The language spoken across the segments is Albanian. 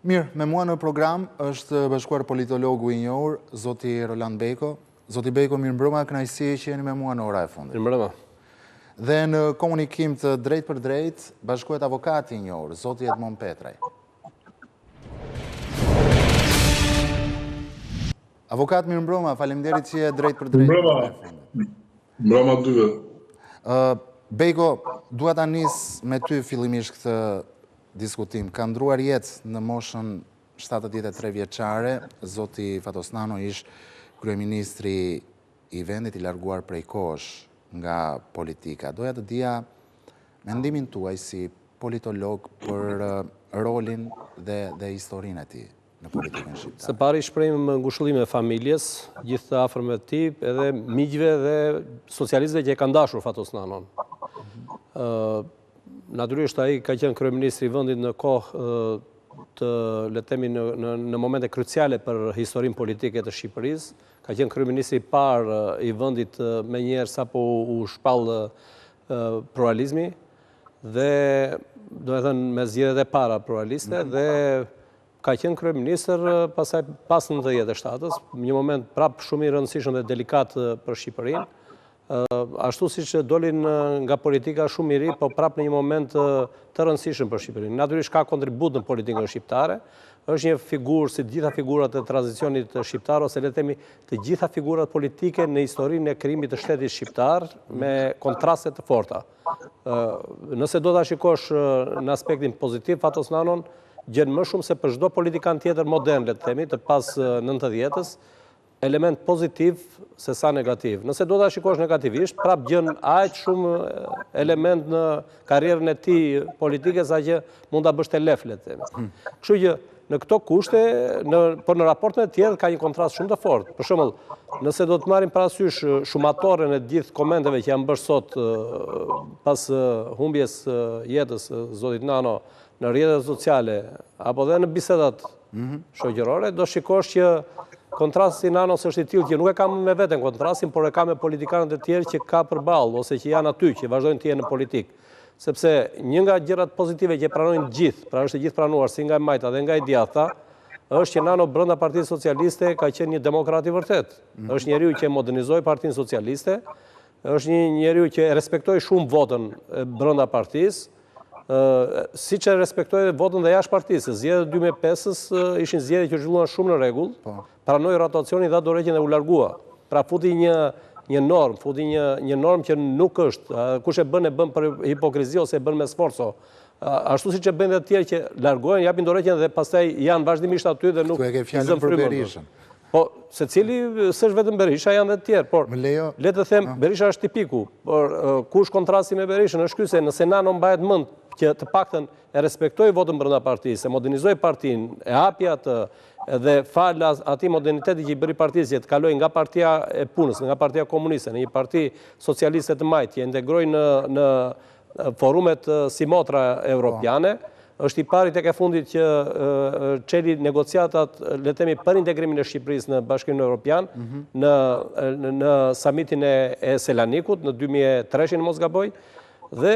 Mirë, me mua në program është bashkuar politologu I njohur, zoti Roland Beko. Zoti Beko, mirë mbrëma, kënaqësi që jeni me mua në ora e fundit. Mirë mbrëma. Dhe në komunikim të drejt për drejt, bashkohet avokati I njohur, zoti Edmond Petraj. Avokat, mirë mbrëma, faleminderit që je drejt për drejt. Mbrëma dyve. Beko, dua ta nis me ty fillimisht këtë diskutim. Ka ndruar jetë në moshën 73 vjeçare, zoti Fatosnano ish kryeministri I vendit I larguar prej kohësh nga politika. Doja të dija mendimin tuaj si politolog për rolin dhe historinë e tij në politikën shqiptare. Së pari shprehim ngushëllime familjes, gjithë të afërm të tij, edhe miqve dhe socialistëve që e kanë dashur Fatosnanon. Natyrisht ai ka qenë kryeministri I vendit në kohë të le të themi në momente kruciale për historinë politike të Shqipërisë. Ka qenë kryeministri I parë I vendit menjëherë sapo u shpall pluralizmi dhe do të thënë me zgjedhjet e para pluraliste dhe ka qenë kryeministër pasaj pas 97-s, një moment prap shumë I rëndësishëm dhe delikat për Shqipërinë. Ashtu si që dolin nga politika shumë I ri, po prap në një moment të rëndësishëm për Shqipërinë. Natyrisht ka kontribut në politikën shqiptare, është një figurë si gjitha figurat e tranzicionit shqiptar, ose le të themi të gjitha figurat politike në historinë e krijimit të shtetit shqiptar me kontraste të forta. Nëse do ta shikosh në aspektin pozitiv, Fatosnanon gjen më shumë se për çdo politikan tjetër modern, le të themi, të pas 90-s, element pozitiv se sa negativ. Nëse do ta shikosh negativisht, prap gjen aq shumë element në karrierën e tij politike sa që mund ta bësh te lef, le të themi. Kështu që në këto kushte, por në raportet e tjerë ka një kontrast shumë të fortë. Për shembull, nëse do të marrim parasysh shumatorën e gjithë komenteve që janë bërë sot pas humbjes jetës zotit Nano në rrjetet sociale apo dhe në bisedat shoqërore, do shikosh që kontrasti Nanos është I tillë që nuk e ka me veten kontrastin, por e ka me politikanët e tjerë që ka përballë ose që janë aty, që vazhdojnë të jenë në politikë. Sepse një nga gjërat pozitive që pranojnë gjithë, pra është gjithë pranuar si nga e majta dhe nga e djatha, është që Nano brenda Partisë Socialiste ka qenë një demokrat I vërtet. Është njeriu që modernizoi Partinë Socialiste, është një njeriu që respektoi shumë votën brenda partisë, siç e respektoi votën dhe jashtë partisë. Zgjedhjet e 2005-s ishin zgjedhje që zhvilluan shumë në rregull, pranoi rotacionin dha dorëheqjen dhe u largua. Pra futi një normë, futi një normë që nuk është, kush e bën për hipokrizi ose e bën me sforco. Ashtu siç e bëjnë të tjerë që largohen, japin dorëheqjen dhe pastaj janë vazhdimisht aty dhe nuk e ke fjalën për Berishën. Po, secili s'është vetëm Berisha, janë dhe të tjerë, por le të them, Berisha është tipiku, por kush kontrasti me Berishën është ky se nëse Nano mbahet mend që të paktën e respektoi votën brenda partisë, e modernizoi partinë, e hapi atë dhe fal atij moderniteti që I bëri partisë që të kaloi nga Partia e Punës, nga Partia Komuniste, në një parti socialiste të majtë, që integroi në forumet si motra europiane, është I pari tek e fundit që çeli negociatat, le të themi, për integrimin e Shqipërisë në Bashkimin Evropian, në samitin e Selanikut në 2003, në mos gaboj. Dhe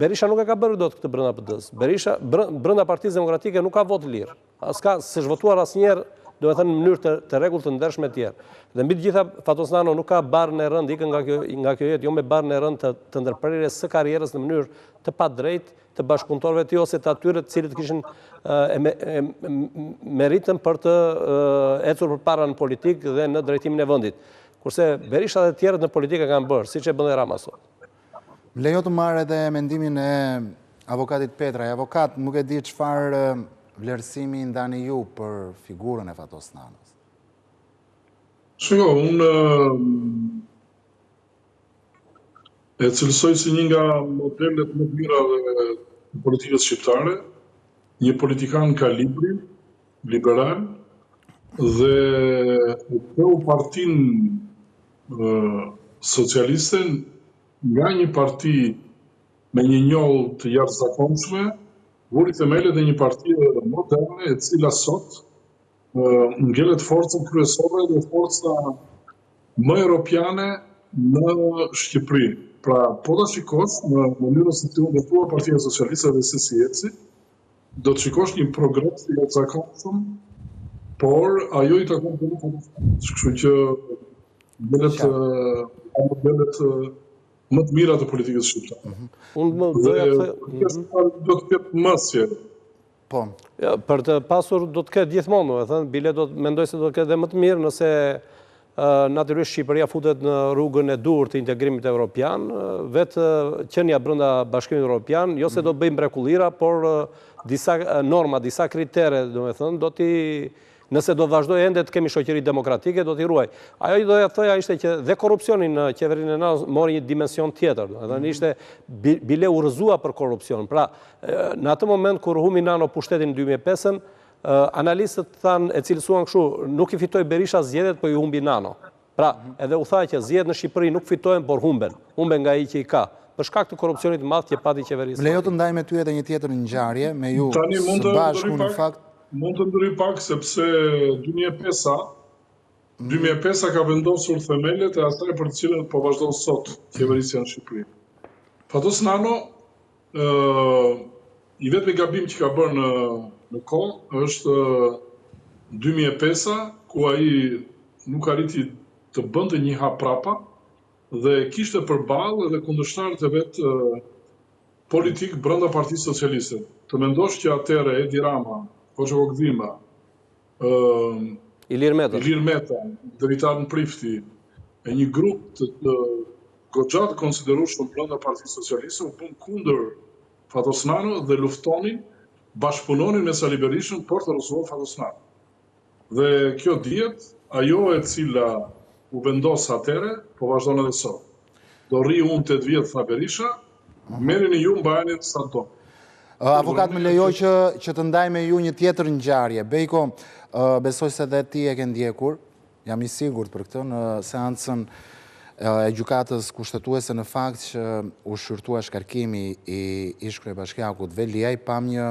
Berisha nuk e ka bërë dot këtë brenda PD-s. Berisha brenda Partisë Demokratike nuk ka votë lirë. S'është votuar asnjëherë, do të thënë në mënyrë të rregullt të ndershme të tjerë. Dhe mbi të gjitha Fatosnano nuk ka barrën e rëndë ikën nga kjo jetë, jo me barrën e rëndë të ndërprerjes së karrierës në mënyrë të padrejtë të bashkëpunëtorëve të tij ose të atyre të cilët kishin meritën për të ecur përpara në politikë dhe në drejtimin e vendit. Kurse Berisha dhe të tjerët në politikë kanë bërë, siç e bën Rama sot. Lejo të marrë edhe mendimin e avokatit Petraj. Avokat, nuk e di çfarë vlerësimi ndani ju për figurën e Fatosnanos. Shiko, unë e cilësoj si një nga modelet më të mira dhe politikës shqiptare, një politikan kalibri, liberal, dhe e këu partinë socialiste nga një parti me një njollë të jashtëzakonshme, vuri themelet e një parti moderne e cila sot ngjelet forcën kryesore dhe forca më europiane në Shqipëri. Pra, po ta shikosh në mënyrën se ti u ndërtuar Partia Socialiste dhe se si eci, do të shikosh një progres të jashtëzakonshëm, por ajo i takon politikës. Kështu që modelet më të mira të politikës shqiptare. Do të ketë mësje. Po. Për të pasur do të ketë gjithmonë, bile do të mendoj se do të ketë dhe më të mirë nëse natyrisht Shqipëria futet në rrugën e dur të integrimit evropian, vetë qenia brenda Bashkimit Evropian, jo se do bëjmë mrekullira, por disa norma, disa kritere, do t'i nëse do vazhdoj ende të kemi shoqëri demokratike, do t'i ruaj. Ajo i doja thoja ishte që dhe korupcioni në qeverinë e NATO mori një dimension tjetër. Ishte bile u rrëzua për korupcion. Pra, në atë moment kur humi NATO pushtetin në 2005-ën, analistët thanë e cilësuan kështu, nuk i fitoi Berisha zgjedhjet, po i humbi NATO. Pra, edhe u tha që zgjedhjet në Shqipëri nuk fitojnë, por humben. Humben nga ai që i ka. Për shkak të korrupsionit të madh që pati qeverisë. Lejo të ndaj me ty edhe një tjetër ngjarje me ju së bashku në fakt. Mund të ndryj pak sepse 2005 ka vendosur themelet e asaj për të cilën po vazhdon sot qeverisja në Shqipëri. Fatos Nano, i vetmi gabim që ka bërë në kohë është 2005 ku ai nuk arriti të bënte një hap prapa dhe kishte përballë edhe kundërshtarët e vet politik brenda Partisë Socialiste. Të mendosh që atëherë Edi Rama, Hoxha Gdhima, Ilir Meta, Dritar në Prifti, e një grup të goxha të konsiderueshëm brenda Partisë Socialiste u bën kundër Fatos Nano dhe luftonin, bashkëpunonin me Sali Berishën për të rrëzuar Fatos Nano. Dhe kjo dihet, ajo e cila u vendos atëherë, po vazhdon edhe sot. Do rri unë 8 vjet, tha Berisha, merreni ju mbajeni sa do. Avokat, më lejoj që të ndaj me ju një tjetër ngjarje. Bejko, besoj se dhe ti e ke ndjekur, jam i sigurt për këtë, në seancën e gjykatës kushtetuese në fakt që u shqyrtua shkarkimi i ish kryebashkiakut Veliaj, pam një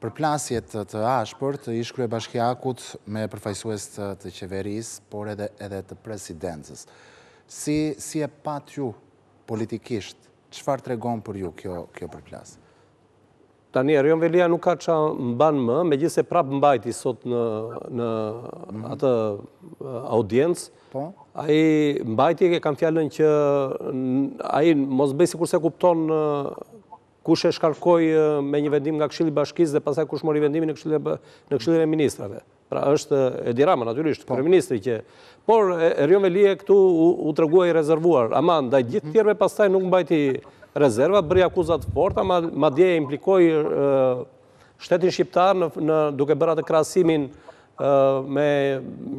përplasje të ashpër të ish kryebashkiakut me përfaqësues të qeverisë, por edhe të presidencës. Si e pat ju politikisht, çfarë tregon për ju kjo përplasje? Tani, Erion Velia nuk ka qa mban më, megjithëse prap mbajti sot në atë audiencë. Ai mbajti e kam fjalën që ai mos bëj sikurse kupton kush e shkarkoi me një vendim nga Këshilli i Bashkisë dhe pastaj kush mori vendimin në Këshillin e Ministrave. Pra është Edi Rama, natyrisht, kryeministri që... Por Erion Velia këtu u tregua i rezervuar. Ama ndaj gjithë tjerëve pastaj nuk mbajti rezerva, bëri akuzat forta, madje e implikoi shtetin shqiptar duke bërë atë krahasimin me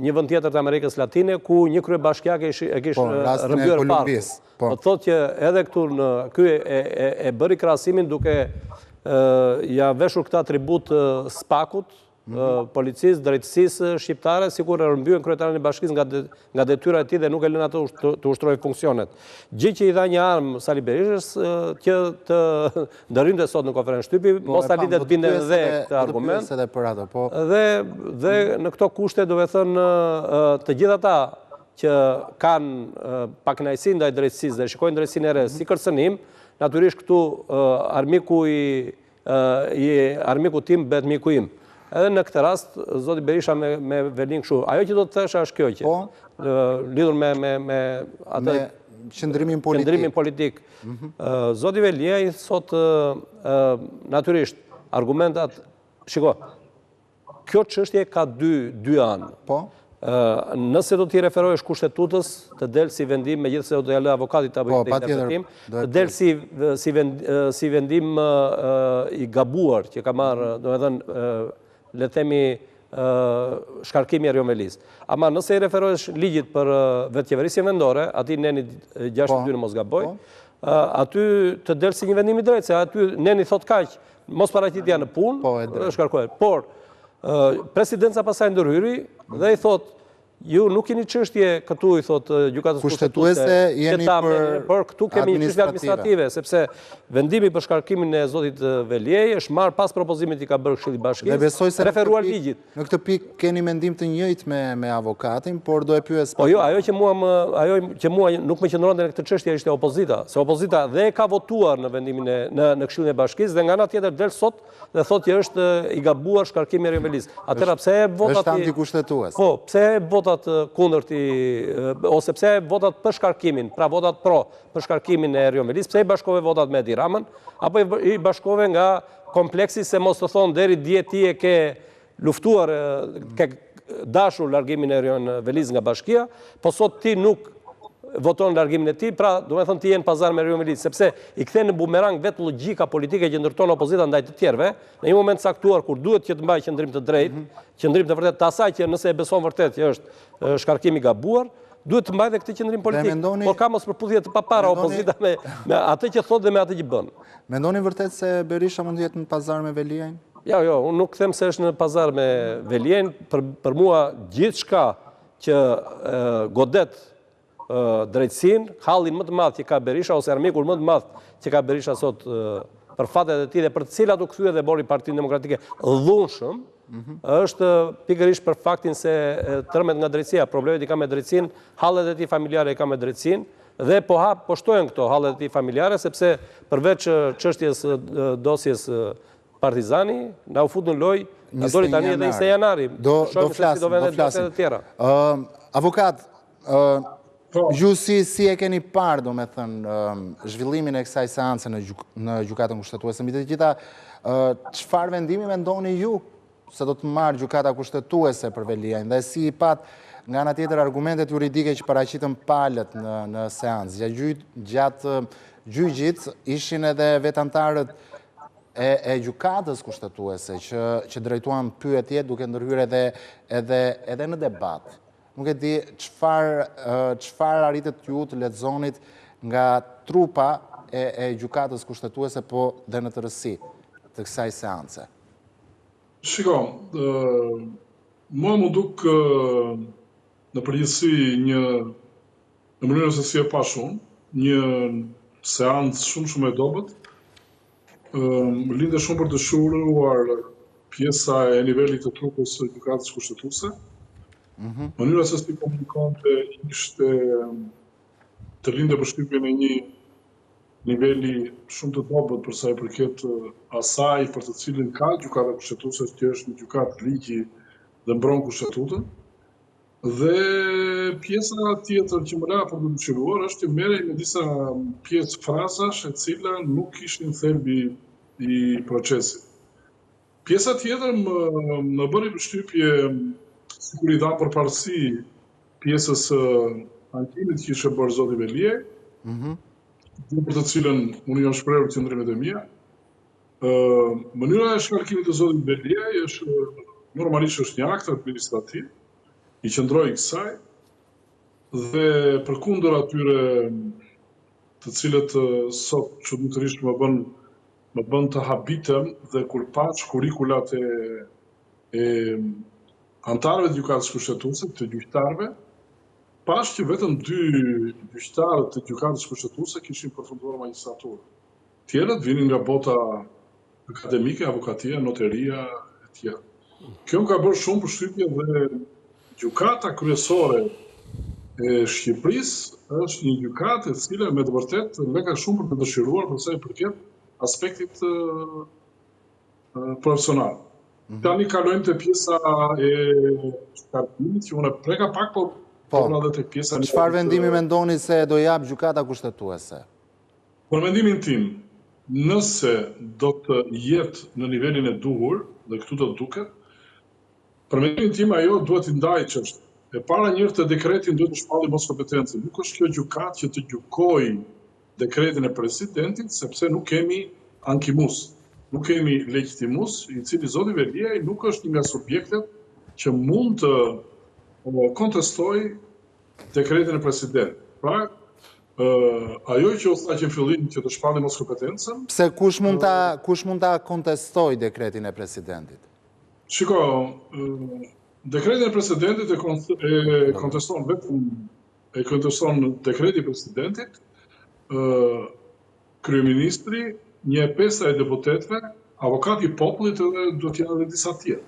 një vend tjetër të Amerikës Latine, ku një kryebashkiak e kishte rrëmbyer parkun. Po thotë që edhe këtu ky e bëri krahasimin duke ja veshur këtë atribut SPAK-ut, policisë, drejtësisë shqiptare, sikur e rrëmbyen kryetarin e bashkisë nga detyra e tij dhe nuk e lën atë të ushtrojë funksionet. Gjë që i dha një armë Sali Berishës që të ndërrinte sot në konferencë shtypi, mos ta lidet binde dhe këtë argument. Dhe në këto kushte do të thënë të gjithë ata që kanë pakënaqësi ndaj drejtësisë dhe shikojnë drejtësinë e re si kërcënim, natyrisht këtu armiku tim bëhet miku im. Edhe në këtë rast, zoti Berisha me Velin kështu. Ajo që do të thesha është kjo që, lidhur me atë qëndrimin politik. Zoti Velia i thot natyrisht argumentat, shiko, kjo çështje ka dy anë. Nëse do t'i referohesh kushtetutës, të del si vendim, megjithëse do t'ja lë avokatit të bëjë interpretim, të del si vendim i gabuar që ka marrë, do të thënë, le themi shkarkimi Erion Velis. Ama nëse i referohesh ligjit për vetëqeverisje vendore, ati neni 62 në mos gaboj, aty të del si një vendim i drejtë, se aty neni thot kaq, mos paraqitja në punë, shkarkohet. Por presidenca pasaj ndërhyri dhe i thot, Ju nuk keni çështje këtu, i thot gjykatës kushtetuese, jeni për këtu kemi një çështje administrative, sepse vendimi për shkarkimin e zotit Veliej është marrë pas propozimit i ka bërë Këshilli i Bashkisë, referuar ligjit. Në këtë pikë keni mendim të njëjtë me avokatin, por do e pyes. Po jo, ajo që mua nuk më qëndronte në këtë çështje ishte opozita, se opozita dhe ka votuar në vendimin në Këshillin e Bashkisë dhe nga ana tjetër del sot dhe thotë që është i gabuar shkarkimi i Erion Velis. Atëherë pse votat është antikushtetues. Po, pse votat kundërt ose pse votat për shkarkimin, pra votat pro për shkarkimin e Erion Velis, pse i bashkove votat me Edi Ramën, apo i bashkove nga kompleksi se mos të thonë deri dje ti e ke luftuar, ke dashur largimin e Erion Velis nga bashkia, po sot ti nuk voton largimin e tij, pra do të thonë ti je në pazar me Erion Velis, sepse i kthen në bumerang vetë logjika politike që ndërton opozita ndaj të tjerëve, në një moment caktuar kur duhet që të mbajë qendrim të drejtë, qendrim të vërtetë të asaj që nëse e beson vërtet që është shkarkim i gabuar, duhet të mbajë dhe këtë qendrim politik. Por ka mos përputhje të papara opozita me atë që thotë dhe me atë që bën. Mendoni vërtet se Berisha mund të jetë në pazar me Veliajin? Jo, unë nuk them se është në pazar me Veliajin, për mua gjithçka që godet drejtsin, hallin më të madh që ka Berisha, ose armikun më të madh që ka Berisha sot për fatet e tij dhe për të cilat u kthye dhe bori Partinë Demokratike dhunshëm, është pikërisht për faktin se tërmet nga drejtësia, problemet i ka me drejtsin, hallet e tij familjare i ka me drejtsin, dhe po shtojnë këto hallet e tij familjare, sepse përveç çështjes dosjes Partizani, na u fut në lojë, na doli tani edhe 20 janari. Do flasim. Avokat, ju si e keni parë, do me thënë, zhvillimin e kësaj seance në gjykatën kushtetuese? Mbi të gjitha, çfarë vendimi mendoni ju se do të marrë gjykata kushtetuese për Veliajin, dhe si i pat nga ana tjetër argumentet juridike që paraqitën palët në seancë? Gjatë gjyqit ishin edhe vetantarët e gjykatës kushtetuese që drejtuan pyetje duke ndërhyrë edhe në debat. Nuk e di çfarë arritet ju të lexonit nga trupa e gjykatës kushtetuese, po dhe në tërësi të kësaj seance. Shiko, mua më duk në përgjithësi në mënyrë se si e pa shumë, një seancë shumë e dobët. Më lindë shumë për të shuruar pjesa e nivelit të trupës së gjykatës kushtetuese. Mënyra se si komunikonte ishte të lindë përshtypjen e një niveli shumë të dobët për sa i përket asaj për të cilin ka gjykata kushtetuese, që është një gjykatë ligji dhe mbron kushtetutën. Dhe pjesa tjetër që më la për të dëshiruar është të merrej me disa pjesë frazash e cila nuk ishin thelbi i procesit. Pjesa tjetër më bëri përshtypje sikur i dha përparësi pjesës ankimit që ishte bërë zoti Veliaj, për të cilën unë jam shprehur qëndrimet e mia. Mënyra e shkarkimit të zotit Veliaj është normalisht është një akt administrativ, i qëndroi kësaj, dhe përkundër atyre të cilët sot çuditërisht më bën të habitem, dhe kur paç kurrikulat e antarëve të gjykatës kushtetuese, të gjyqtarëve, pash që vetëm 2 gjyqtarë të gjykatës kushtetuese kishin përfunduar magjistraturën. Tjerët vinin nga bota akademike, avokatia, noteria e tjerë. Kjo më ka bërë shumë përshtypje dhe gjykata kryesore e Shqipërisë është një gjykatë e cila me të vërtetë ka shumë për të dëshiruar për sa i përket aspektit profesional. Tani kalojmë te pjesa e shkarkimit, që unë preka pak, po edhe tek pjesa. Çfarë vendimi mendoni se do jap gjykata kushtetuese? Për mendimin tim, nëse do të jetë në nivelin e duhur, dhe këtu do të duket, për mendimin tim ajo duhet të ndajë çështën. E para njëherë të dekretin duhet të shpallë mos kompetencë. Nuk është kjo gjykatë që të gjykojë dekretin e presidentit, sepse nuk kemi ankimus, nuk kemi legitimus, i cili zoti Veliaj nuk është një nga subjektet që mund të kontestojë dekretin e presidentit. Pra, ajo që u tha që në fillim që të shpallë mos kompetencën. Pse kush mund ta kontestojë dekretin e presidentit? Shiko, Dekretin e presidentit e konteston vetëm dekreti i presidentit, kryeministri, 1/5 e deputetëve, avokati i popullit edhe do t'janë edhe disa tjerë.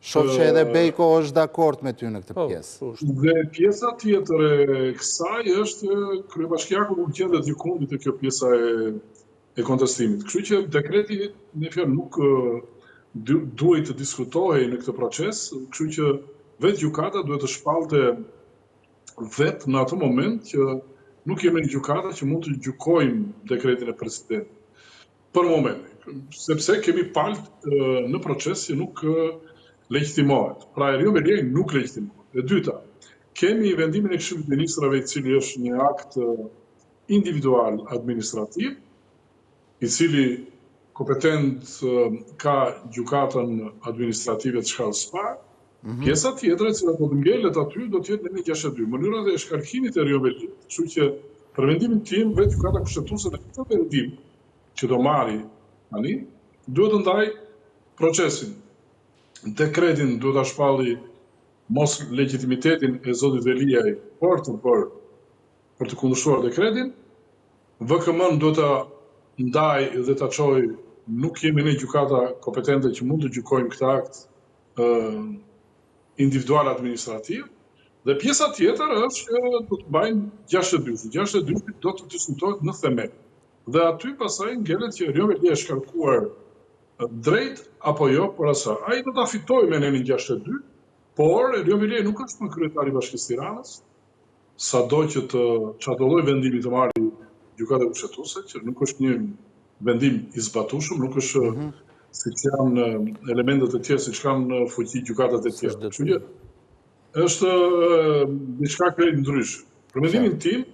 Shoh që edhe Bejko është dakord me ty në këtë pjesë. Dhe pjesa tjetër e kësaj është kryebashkiaku nuk gjendet gjykundit e kjo pjesa e kontestimit. Kështu që dekreti në fjalë nuk duhet të diskutohej në këtë proces, kështu që vetë gjykata duhet të shpallte vetë në atë moment që nuk jemi në gjykata që mund të gjykojmë dekretin e presidentit. Për moment, sepse kemi palë në proces që nuk legjitimohet. Pra Eriu Meliaj nuk legjitimohet. E dyta, kemi vendimin e Këshillit të Ministrave, i cili është një akt individual administrativ, i cili kompetent ka gjykatën administrative të shkallës parë. Pjesa tjetër e cila do të ngelet aty do të jetë në 162. Mënyra e shkarkimit e Eriu Meliaj. Kështu që për vendimin tim vetë gjykata kushtetuese në këtë vendim që do marri tani, duhet të ndaj procesin. Dekretin duhet ta shpalli mos legitimitetin e zotit Veliaj për të kundërshtuar dekretin. VKM duhet ta ndaj dhe ta çojë, nuk jemi ne gjykata kompetente që mund të gjykojmë këtë akt individual administrativ. Dhe pjesa tjetër është që do të mbajnë 62. 62 do të diskutohet në themel. Dhe aty pasaj ngelet që Eriu Meliaj është shkarkuar drejt apo jo për asa. Ai do ta fitojë me nenin 62, por Eriu Meliaj nuk është më kryetari i Bashkisë Tiranës, sado që çdo lloj vendimi të marrë gjykata kushtetuese, që nuk është një vendim i zbatueshëm, nuk është siç janë elementet e tjera, siç kanë fuqi gjykatat e tjera. Kështu që është diçka krejt ndryshe. Për mendimin tim,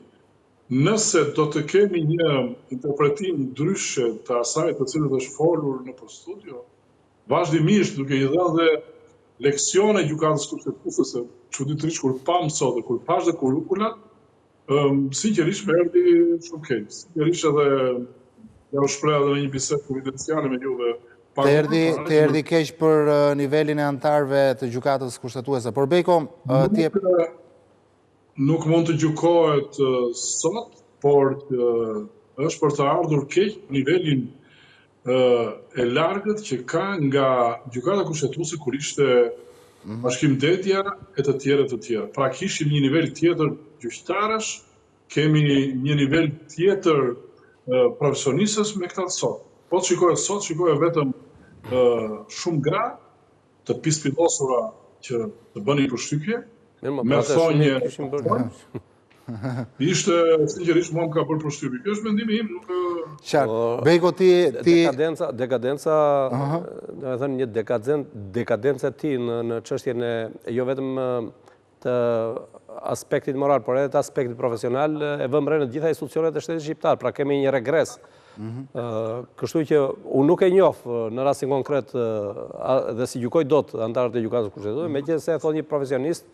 nëse do të kemi një interpretim ndryshe të asaj të cilët është folur në studio, vazhdimisht duke i dhënë dhe leksione gjykatës kushtetuese, çuditërisht kur pam sot dhe kur pash dhe kurrikulat, sinqerisht më erdhi shumë keq. Sinqerisht edhe ja u shpreh edhe në një bisedë konfidenciale me juve. Të erdhi keq për nivelin e antarëve të gjykatës kushtetuese. Por Bejko, nuk mund të gjykohet sot, por është për të ardhur keq nivelin e largët që ka nga gjykata kushtetuese kur ishte Bashkim Dedja e të tjerë. Pra kishim një nivel tjetër gjyqtarësh, kemi një nivel tjetër profesionistës me këta sot. Po të shikohet sot, shikohet vetëm shumë gra të pispillosura që të bënin përshtypje, me thonje ishte sinqerisht mua më ka bërë përshtypje. Kjo është mendimi im, nuk qartë. Bejko ti dekadenca, do të thënë një dekadencë e tij në çështjen e jo vetëm të aspektit moral, por edhe të aspektit profesional e vëmë re në gjitha institucionet e shtetit shqiptar, pra kemi një regres. Kështu që unë nuk e njoh në rastin konkret dhe si gjykoj dot antarët e gjykatës kushtetuese, megjithëse e thon një profesionist,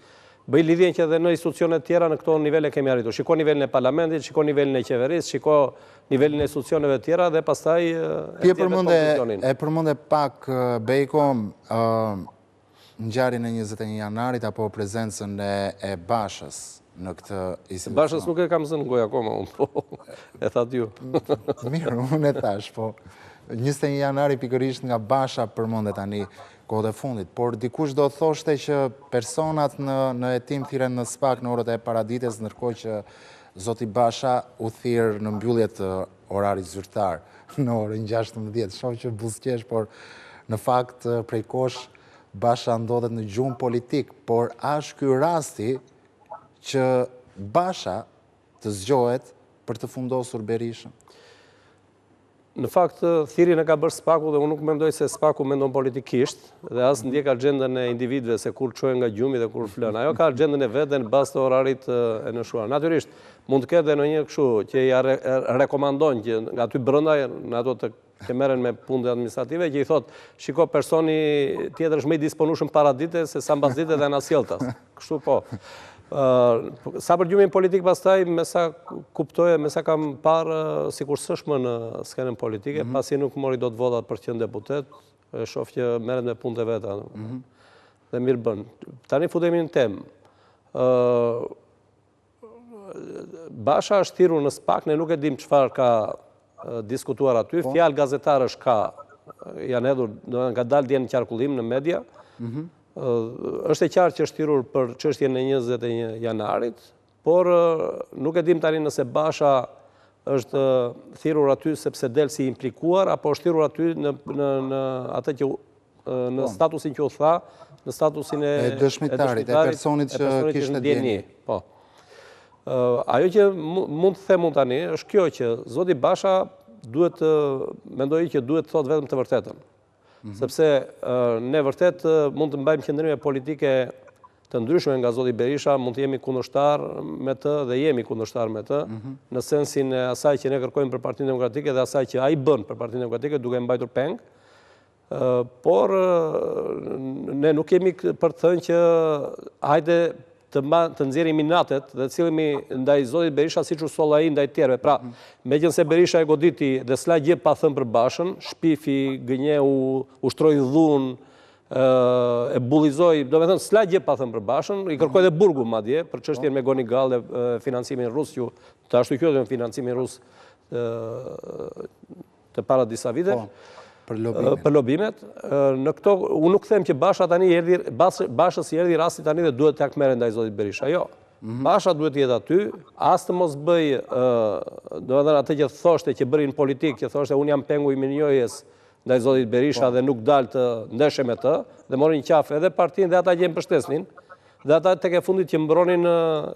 bëj lidhjen që edhe në institucionet tjera në këto nivele kemi arritur. Shiko nivelin e parlamentit, shiko nivelin e qeverisë, shiko nivelin e institucioneve tjera dhe pastaj e përmende pak Bejko ngjarjen e 21 janarit apo prezencën e Bashës në këtë institucion. Bashës nuk e kam zënë gojë akoma, po e thatë ju. Mirë, unë e thash, po 21 janari pikërisht nga Basha përmendet tani kohët e fundit, por dikush do thoshte që personat në hetim thirren në SPAK në orët e paradites, ndërkohë që zoti Basha u thirr në mbyllje të orarit zyrtar në orën 16. Shoh që buzëqesh, por në fakt prej kosh Basha ndodhet në gjumë politik, por a është ky rasti që Basha të zgjohet për të fundosur Berishën? Në fakt, thirrjen e ka bërë SPAK-u dhe unë nuk mendoj se SPAK-u mendon politikisht dhe as ndjek agjendën e individëve se kur çohen nga gjumi dhe kur flën. Ajo ka agjendën e vet në bazë të orarit e nëshuar. Natyrisht, mund të ketë edhe ndonjë kështu që ja rekomandon që nga aty brenda në ato që merren me punë administrative që i thotë, shiko personi tjetër është më i disponueshëm para ditës se sa mbas ditës dhe na sjelltas. Kështu po. Sa për gjumin politik pastaj, me sa kuptoje, me sa kam parë, sikur s'është më në skenën politike, pasi nuk mori dot votat për të qenë deputet, e shoh që merret me punët e veta. dhe mirë bën. Tani futemi në temë. Basha është thirrur në SPAK, ne nuk e dim çfarë ka diskutuar aty, fjalë gazetarësh ka, janë hedhur, ka dalë dje në qarkullim në media. Është e qartë që është thirrur për çështjen e 21 janarit, por nuk e dim tani nëse Basha është thirrur aty sepse del si implikuar, apo është thirrur aty në atë që në statusin që u tha, në statusin e dëshmitarit, e personit që kishte djeni. Po. Ajo që mund të them unë tani është kjo që zoti Basha mendoj që duhet të thotë vetëm të vërtetën. Sepse ne vërtet mund të mbajmë qëndrime politike të ndryshme nga zoti Berisha, mund të jemi kundërshtar me të dhe jemi kundërshtar me të, në sensin e asaj që ne kërkojmë për Partinë Demokratike dhe asaj që ai bën për Partinë Demokratike duke mbajtur peng. Por ne nuk kemi për të thënë që hajde të nxjerrim minatet dhe të cilëmi ndaj zotit Berisha siç u soll ai ndaj tjerëve. Pra, megjithëse Berisha e goditi dhe s'la gjë pa thënë për Bashën, shpifi, gënjeu, ushtroi dhunë, e bullizoi, do me thënë s'la gjë pa thënë për Bashën, i kërkoi dhe burgu madje për çështjen me Gonigal dhe financimin rus, që të ashtu quhet financimin rus të para disa vite. Për lobimet. Në këto, unë nuk them që Bashës i erdhi rasti tani dhe duhet të akmere ndaj zotit Berisha. Jo. Basha duhet jetë aty, as të mos bëj, do të thënë atë që thoshte që bëri në politikë, që thoshte unë jam pengu i minjojës ndaj zotit Berisha dhe nuk dalë të ndeshe me të, dhe morin qafë edhe partinë dhe ata që më mbështesnin, dhe ata tek e fundit që mbronin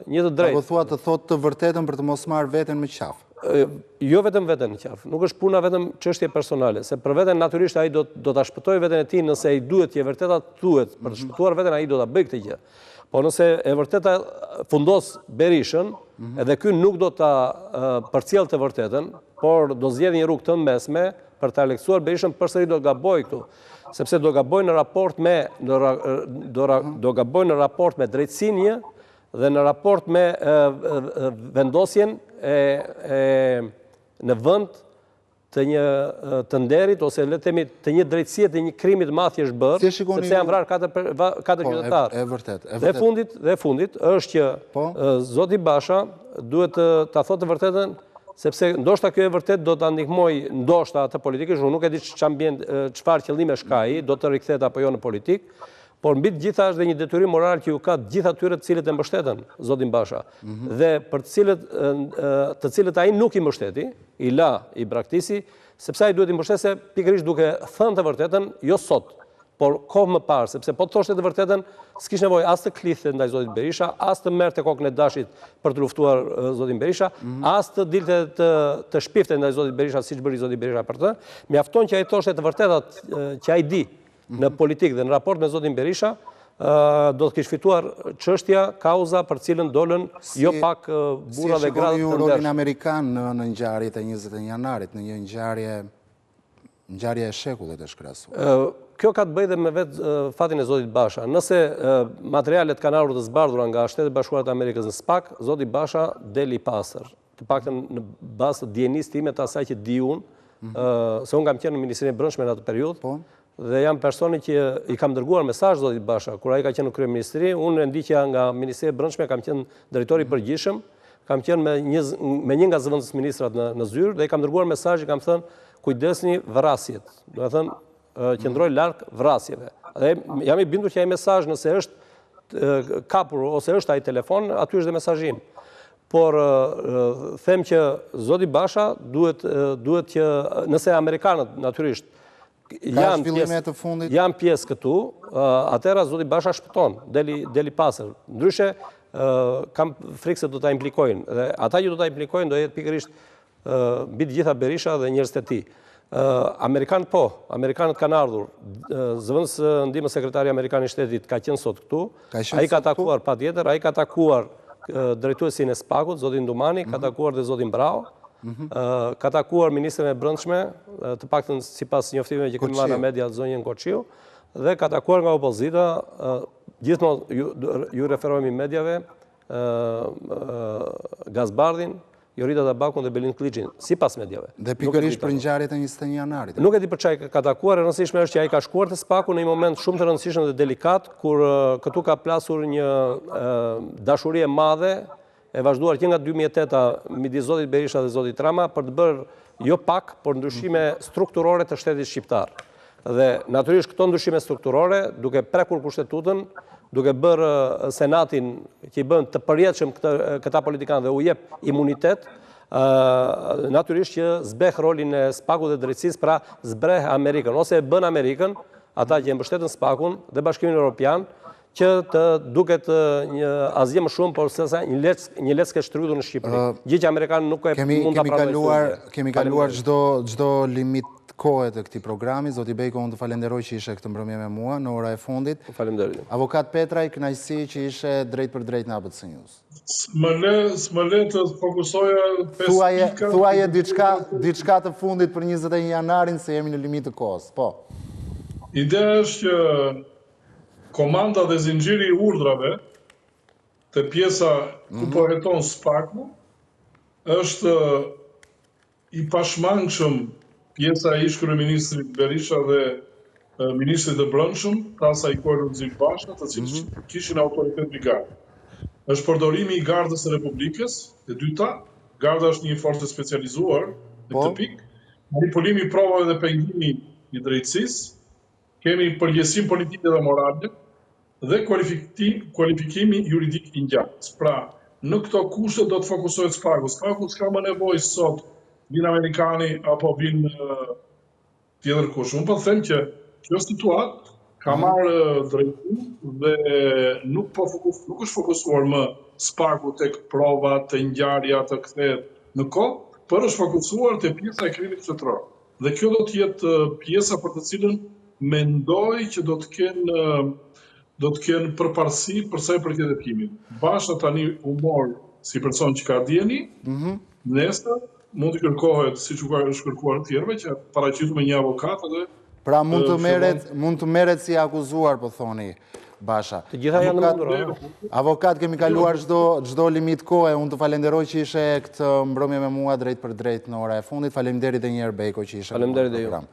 një të drejtë. Apo thua të thotë të vërtetën për të mos marrë veten me qafë? Jo vetëm veten në qafë, nuk është puna vetëm çështje personale, se për veten natyrisht ai do ta shpëtojë veten e tij nëse ai duhet që e vërteta thuhet, për të shpëtuar veten ai do ta bëjë këtë gjë. Po nëse e vërteta fundos Berishën, edhe ky nuk do ta përcjell të vërtetën, por do zgjedhë një rrugë të mesme për ta leksuar Berishën, përsëri do gabojë këtu, sepse do gabojë në raport me do gabojë në raport me drejtësinë dhe në raport me vendosjen në vend të nderit, ose le të themi të një drejtësie të një krimi të madh që është bërë, sepse janë vrarë 4 qytetarë. Dhe fundit është që zoti Basha duhet ta thotë të vërtetën, sepse ndoshta kjo e vërtet do ta ndihmojë ndoshta atë politikë, unë nuk e di çfarë qëllime ka ai, do të rikthehet apo jo në politikë. Por mbi të gjitha është dhe një detyrim moral që ju ka të gjitha atyre të cilët e mbështeten zotin Basha. Dhe për të cilët ai nuk i mbështeti, i la, i braktisi, sepse ai duhet i mbështese pikërisht duke thënë të vërtetën, jo sot, por kohë më parë, sepse po të thoshte të vërtetën, s'kish nevojë as të klithte ndaj zotit Berisha, as të merrte kokën e dashit për të luftuar zotin Berisha, as të dilte të shpifte ndaj zotit Berisha siç bëri zoti Berisha për të. Mjafton që ai thoshte të vërtetat që ai di në politikë dhe në raport me zotin Berisha, do të kishte fituar çështja, kauza për cilën dolën jo pak burra dhe gratë të ndershëm. Si shikoni rolin amerikan në ngjarjet e 21 janarit, në një ngjarje e shekullit është krahasuar? Kjo ka të bëjë dhe me vetë fatin e zotit Basha. Nëse materialet kanë ardhur të zbardhura nga Shtetet Bashkuara të Amerikës në SPAK, zoti Basha del i pastër. Të paktën në bazë të dienisë time të asaj që di unë, se unë kam qenë në Ministrinë e Brendshme në atë periudhë, dhe jam personi që i kam dërguar mesazh zotit Basha, kur ai ka qenë në kryeministri, unë e ndiqja nga Ministria e Brendshme, kam qenë drejtori i përgjithshëm, kam qenë me një nga zëvendës ministrat në zyrë, dhe i kam dërguar mesazh, i kam thënë, kujdesni vrasjet, do të thënë, qëndroj larg vrasjeve. Dhe jam i bindur që ai mesazh nëse është kapur ose është ai telefon, aty është dhe mesazhi im. Por them që zoti Basha duhet që nëse amerikanët natyrisht janë pjesë këtu, atëra zoti Basha shpëton, deli pastër. Ndryshe kam frikë se do ta implikojnë, dhe ata që do ta implikojnë do jetë pikërisht mbi të gjitha Berisha dhe njerëzit e tij. Amerikanët kanë ardhur, zëvendës ndihmës sekretari amerikan i shtetit ka qenë sot këtu, ai ka takuar patjetër, ai ka takuar drejtuesin e SPAK-ut, zotin Dumani, ka takuar dhe zotin Brau, ka takuar ministrin e Brendshme, të paktën sipas njoftimeve që kemi marrë në media, zonjën Koçiu, dhe ka takuar nga opozita, gjithmonë ju referohemi mediave, Gazbardhin, Jorita Tabakun dhe Belinda Kliçin, sipas mediave. Dhe pikërisht për ngjarjet e 21 janarit. Nuk e di për çaj ka takuar, e rëndësishme është që ai ka shkuar te Spaku në një moment shumë të rëndësishëm dhe delikat, kur këtu ka plasur një dashuri e madhe, e vazhduar që nga 2008 midis zotit Berisha dhe zotit Rama për të bërë jo pak, por ndryshime strukturore të shtetit shqiptar. Dhe natyrisht këto ndryshime strukturore, duke prekur kushtetutën, duke bërë senatin që i bën të përjetshëm këta politikanë dhe u jep imunitet, natyrisht që zbeh rolin e Spakut dhe drejtësisë, pra zbreh Amerikën, ose e bën Amerikën, ata që e mbështetën Spakun dhe Bashkimin Evropian, që të duket një asgjë më shumë, por sesa një leckë shtrydhur në Shqipëri. Gjë që amerikanë nuk e mund ta pranojnë. Kemi kaluar çdo limit kohë të këtij programi. Zoti Bejko, unë të falenderoj që ishe këtë mbrëmje me mua në ora e fundit. Faleminderit. Avokat Petraj, kënaqësi që ishe drejt për drejt në ABC News. S'më le të fokusoja 5 pika. Thuaje diçka të fundit për 21 janarin, se jemi në limit të kohës. Po. Ideja është që komanda dhe zinxhiri i urdhrave te pjesa ku po heton Spaku është i pashmangshëm pjesa e ish kryeministrit Berisha dhe ministrit të brendshëm, tasa i Lulzim Basha, të cilët kishin autoritet mbi gardë. Është përdorimi i Gardës së Republikës, e dyta, Garda është një forcë specializuar në këtë pikë, manipulimi i provave dhe pengimi i drejtësisë, kemi përgjegjësim politike dhe morale dhe kualifikimi juridik i ngjarjes. Pra, në këto kushte do të fokusohet Spaku. Spaku s'ka më nevojë sot vinë amerikani apo vinë tjetër kush. Unë po them që kjo situatë ka marrë drejtim dhe nuk është fokusuar më Spaku tek prova, te ngjarja, të kthehet në kohë, por është fokusuar te pjesa e krimit shtetëror. Dhe kjo do të jetë pjesa për të cilën mendoj që do të kenë përparësi për sa i përket hetimit. Basha tani u mor si person që ka dieni, nesër mund të kërkohet, siç u është kërkuar të tjerëve, që paraqitet me një avokat edhe pra mund të merret si akuzuar, po thoni Basha. Të gjitha janë në mundur. Avokat, kemi kaluar çdo limit kohe. Unë të falenderoj që ishe këtë mbrëmje me mua drejt për drejt në ora e fundit. Faleminderit edhe një herë Bejko që ishe në program.